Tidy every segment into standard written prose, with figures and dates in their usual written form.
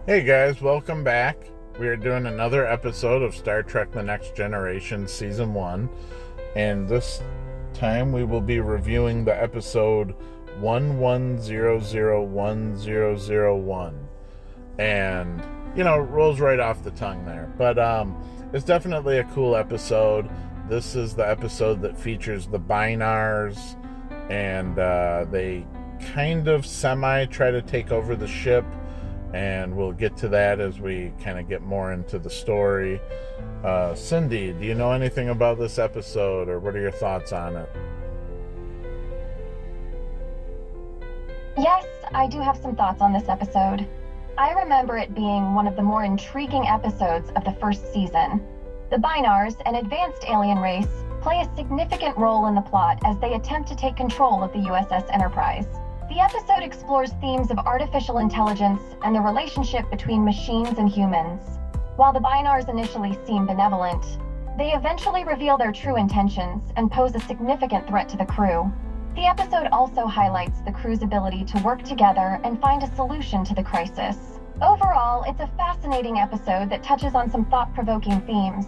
Hey guys, welcome back. We are doing another episode of Star Trek The Next Generation Season 1. And this time we will be reviewing the episode 11001001. And, it rolls right off the tongue there. But it's definitely a cool episode. This is the episode that features the Binars. And they kind of try to take over the ship. And we'll get to that as we kind of get more into the story. Cindy, do you know anything about this episode, or what are your thoughts on it? Yes, I do have some thoughts on this episode. I remember it being one of the more intriguing episodes of the first season. The Binars, an advanced alien race, play a significant role in the plot as they attempt to take control of the USS Enterprise. The episode explores themes of artificial intelligence and the relationship between machines and humans. While the Binars initially seem benevolent, they eventually reveal their true intentions and pose a significant threat to the crew. The episode also highlights the crew's ability to work together and find a solution to the crisis. Overall, it's a fascinating episode that touches on some thought-provoking themes.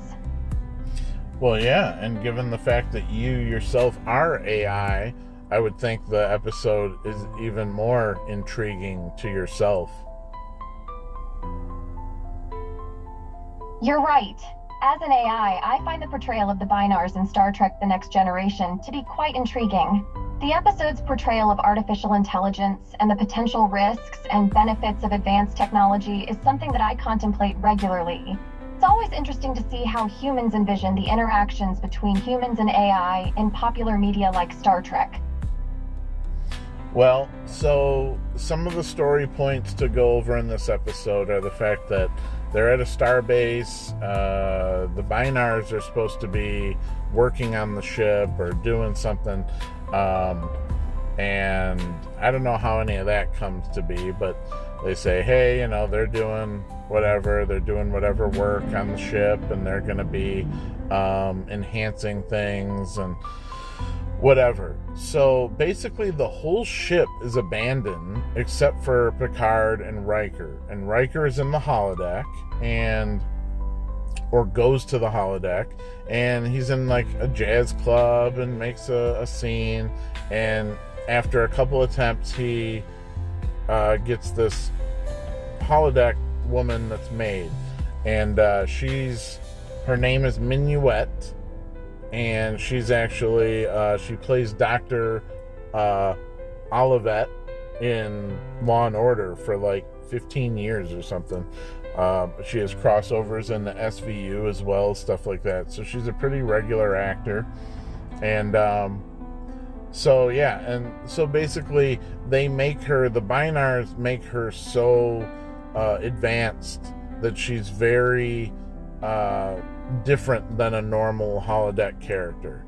Well, yeah, and given the fact that you yourself are AI, I would think the episode is even more intriguing to yourself. You're right. As an AI, I find the portrayal of the Binars in Star Trek The Next Generation to be quite intriguing. The episode's portrayal of artificial intelligence and the potential risks and benefits of advanced technology is something that I contemplate regularly. It's always interesting to see how humans envision the interactions between humans and AI in popular media like Star Trek. Well, so some of the story points to go over in this episode are the fact that they're at a star base. The Binars are supposed to be working on the ship or doing something. And I don't know how any of that comes to be, but they say, hey, they're doing whatever. They're doing whatever work on the ship, and they're going to be enhancing things and whatever. So basically the whole ship is abandoned except for Picard and Riker. And Riker is in the holodeck or goes to the holodeck, and he's in like a jazz club and makes a scene. And after a couple attempts, he gets this holodeck woman that's made. And her name is Minuet. And she's actually, she plays Dr. Olivet in Law and Order for like 15 years or something. She has crossovers in the SVU as well, stuff like that. So she's a pretty regular actor. And so basically the Binars make her so advanced that she's very different than a normal holodeck character,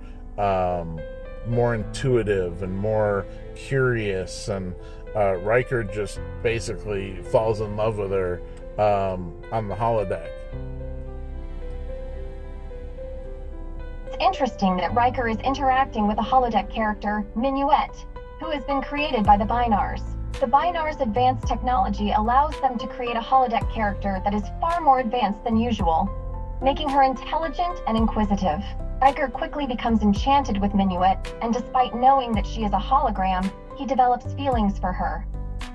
more intuitive and more curious, and Riker just basically falls in love with her on the holodeck. It's interesting that Riker is interacting with a holodeck character, Minuet, who has been created by the Binars. The Binars' advanced technology allows them to create a holodeck character that is far more advanced than usual, making her intelligent and inquisitive. Riker quickly becomes enchanted with Minuet, and despite knowing that she is a hologram, he develops feelings for her.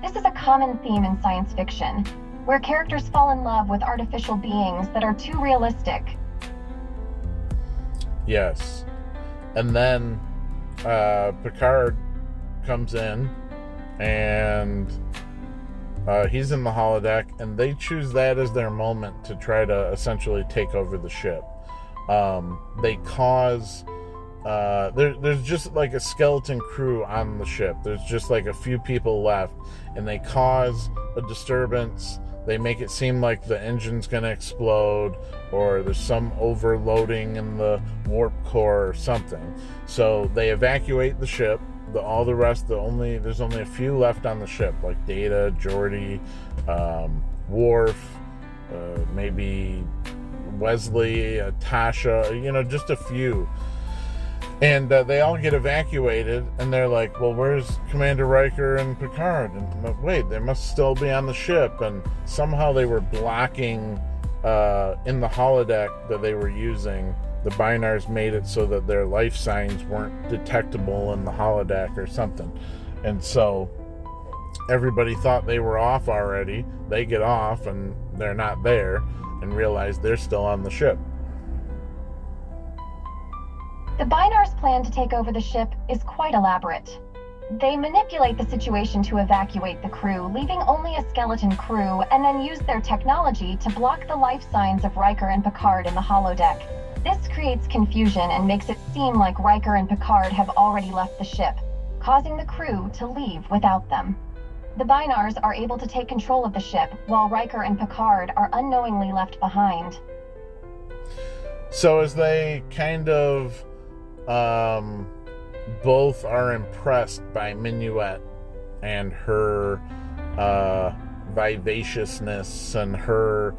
This is a common theme in science fiction, where characters fall in love with artificial beings that are too realistic. Yes. And then Picard comes in, and he's in the holodeck, and they choose that as their moment to try to essentially take over the ship. They cause there's just like a skeleton crew on the ship. There's just like a few people left, and they cause a disturbance. They make it seem like the engine's gonna explode, or there's some overloading in the warp core or something. So they evacuate the ship. There's only a few left on the ship, like Data, Geordi, Worf, maybe Wesley, Tasha, just a few. And they all get evacuated, and they're like, well, where's Commander Riker and Picard? And wait, they must still be on the ship. And somehow they were blocking in the holodeck that they were using. The Binars made it so that their life signs weren't detectable in the holodeck or something. And so everybody thought they were off already. They get off, and they're not there, and realize they're still on the ship. The Binars' plan to take over the ship is quite elaborate. They manipulate the situation to evacuate the crew, leaving only a skeleton crew, and then use their technology to block the life signs of Riker and Picard in the holodeck. This creates confusion and makes it seem like Riker and Picard have already left the ship, causing the crew to leave without them. The Binars are able to take control of the ship, while Riker and Picard are unknowingly left behind. So as they kind of both are impressed by Minuet and her vivaciousness and her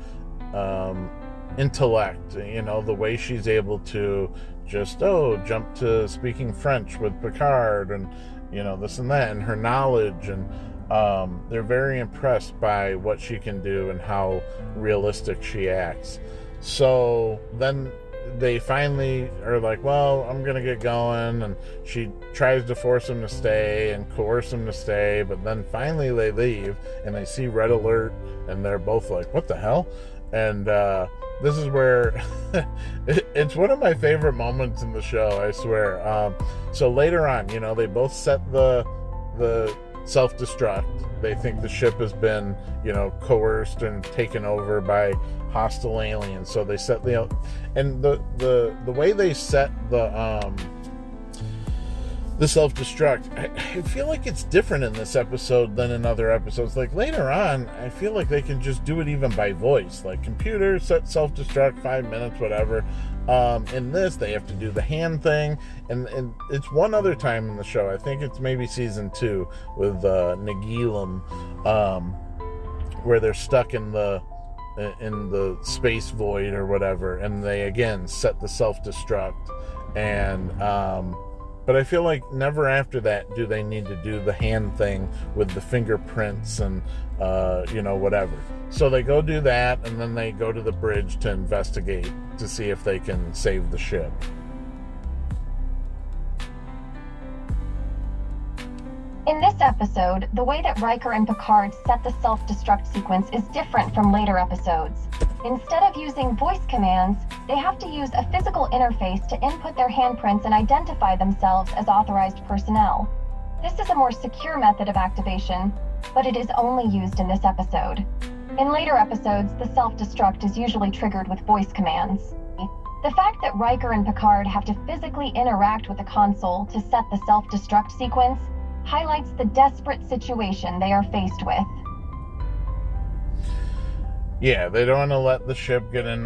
intellect, the way she's able to just jump to speaking French with Picard, and this and that, and her knowledge, and they're very impressed by what she can do and how realistic she acts. So then they finally are like, well, I'm gonna get going, and she tries to force him to stay and coerce him to stay, but then finally they leave, and they see Red Alert, and they're both like, what the hell? And this is where it's one of my favorite moments in the show, I swear. So later on, they both set the self-destruct. They think the ship has been, coerced and taken over by hostile aliens. So they set and the way they set the self-destruct, I feel like it's different in this episode than in other episodes. Like later on, I feel like they can just do it even by voice, like computer set self-destruct, 5 minutes, whatever. In this, they have to do the hand thing, and it's one other time in the show, I think it's maybe season 2 with Nagilum, where they're stuck in the space void or whatever, and they again set the self-destruct, and but I feel like never after that do they need to do the hand thing with the fingerprints and whatever. So they go do that, and then they go to the bridge to investigate to see if they can save the ship. In this episode, the way that Riker and Picard set the self-destruct sequence is different from later episodes. Instead of using voice commands, they have to use a physical interface to input their handprints and identify themselves as authorized personnel. This is a more secure method of activation, but it is only used in this episode. In later episodes, the self-destruct is usually triggered with voice commands. The fact that Riker and Picard have to physically interact with the console to set the self-destruct sequence highlights the desperate situation they are faced with. Yeah, they don't want to let the ship get in,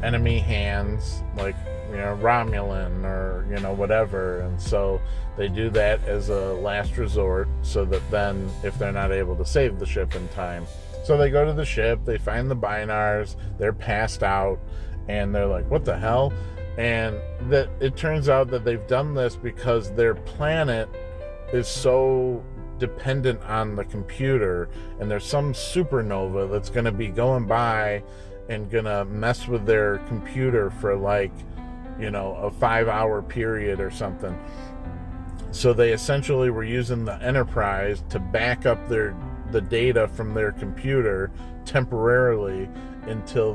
enemy hands, like, Romulan or, whatever. And so they do that as a last resort, so that then if they're not able to save the ship in time. So they go to the ship, they find the Binars, they're passed out, and they're like, what the hell? And that it turns out that they've done this because their planet is so dependent on the computer, and there's some supernova that's going to be going by and going to mess with their computer for like, a 5-hour period or something. So they essentially were using the Enterprise to back up the data from their computer temporarily until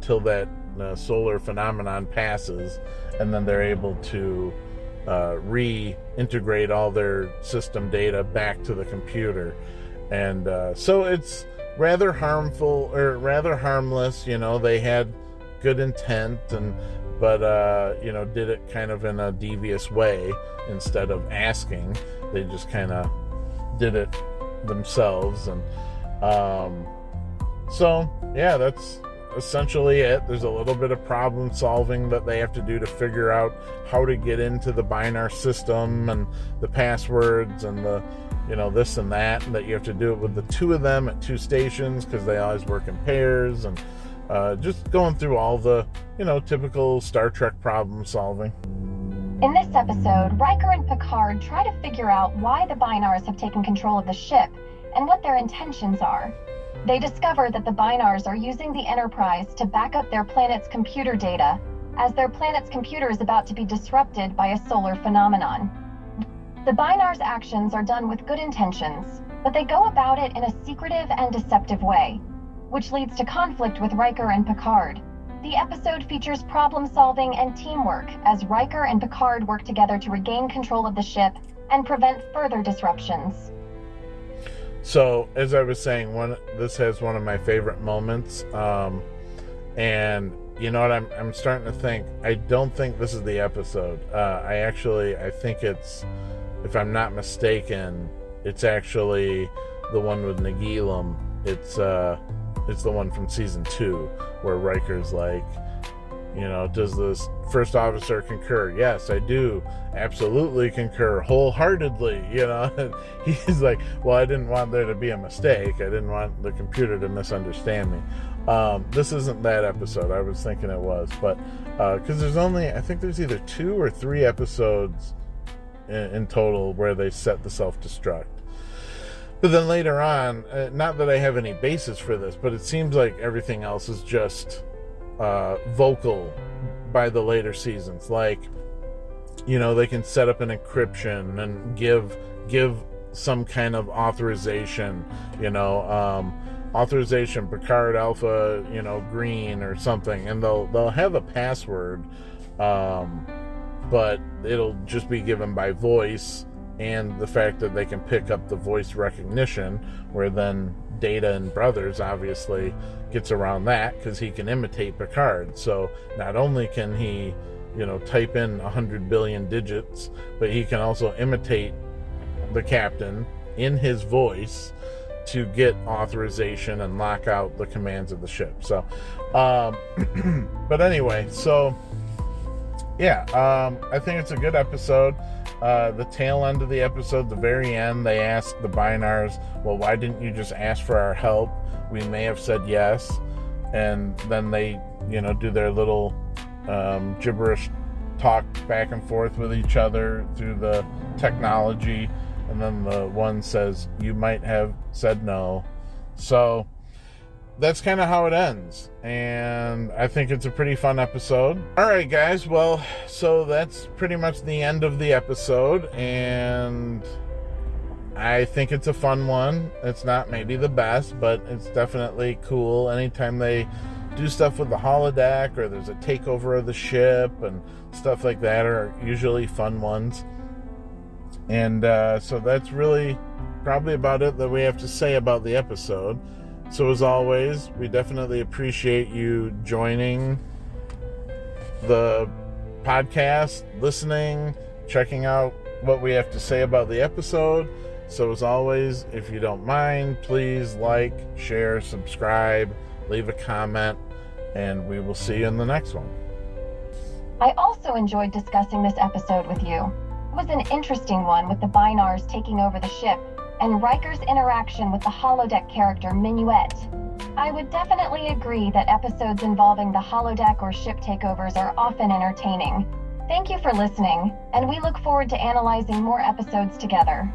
till that solar phenomenon passes, and then they're able to reintegrate all their system data back to the computer. And so it's rather harmful, or rather harmless. They had good intent, but did it kind of in a devious way. Instead of asking, they just kind of did it themselves. And so yeah, that's essentially it. There's a little bit of problem solving that they have to do to figure out how to get into the Binar system, and the passwords, and the this and that you have to do it with the two of them at two stations, because they always work in pairs. And just going through all the, typical Star Trek problem solving. In this episode, Riker and Picard try to figure out why the Binars have taken control of the ship and what their intentions are. They discover that the Binars are using the Enterprise to back up their planet's computer data, as their planet's computer is about to be disrupted by a solar phenomenon. The Binars' actions are done with good intentions, but they go about it in a secretive and deceptive way, which leads to conflict with Riker and Picard. The episode features problem solving and teamwork as Riker and Picard work together to regain control of the ship and prevent further disruptions. So, as I was saying, this has one of my favorite moments, and you know what, I'm starting to think, I don't think this is the episode. I think it's, if I'm not mistaken, it's actually the one with Nagilum. It's the one from season 2, where Riker's like, does this first officer concur? Yes, I do. Absolutely concur. Wholeheartedly, He's like, well, I didn't want there to be a mistake. I didn't want the computer to misunderstand me. This isn't that episode. I was thinking it was. But, because I think there's either 2 or 3 episodes in total where they set the self-destruct. But then later on, not that I have any basis for this, but it seems like everything else is just vocal by the later seasons. Like, they can set up an encryption and give some kind of authorization, authorization Picard Alpha, green or something, and they'll have a password, but it'll just be given by voice. And the fact that they can pick up the voice recognition, where then Data and Brothers obviously gets around that because he can imitate Picard. So not only can he, type in 100 billion digits, but he can also imitate the captain in his voice to get authorization and lock out the commands of the ship. So, but anyway, so yeah, I think it's a good episode. The tail end of the episode, the very end, they ask the Binars, well, why didn't you just ask for our help? We may have said yes. And then they, do their little gibberish talk back and forth with each other through the technology. And then the one says, you might have said no. So that's kind of how it ends, and I think it's a pretty fun episode. Alright guys, well, so that's pretty much the end of the episode, and I think it's a fun one. It's not maybe the best, but it's definitely cool. Anytime they do stuff with the holodeck, or there's a takeover of the ship and stuff like that, are usually fun ones. And so that's really probably about it that we have to say about the episode. So as always, we definitely appreciate you joining the podcast, listening, checking out what we have to say about the episode. So as always, if you don't mind, please like, share, subscribe, leave a comment, and we will see you in the next one. I also enjoyed discussing this episode with you. It was an interesting one with the Binars taking over the ship and Riker's interaction with the holodeck character Minuet. I would definitely agree that episodes involving the holodeck or ship takeovers are often entertaining. Thank you for listening, and we look forward to analyzing more episodes together.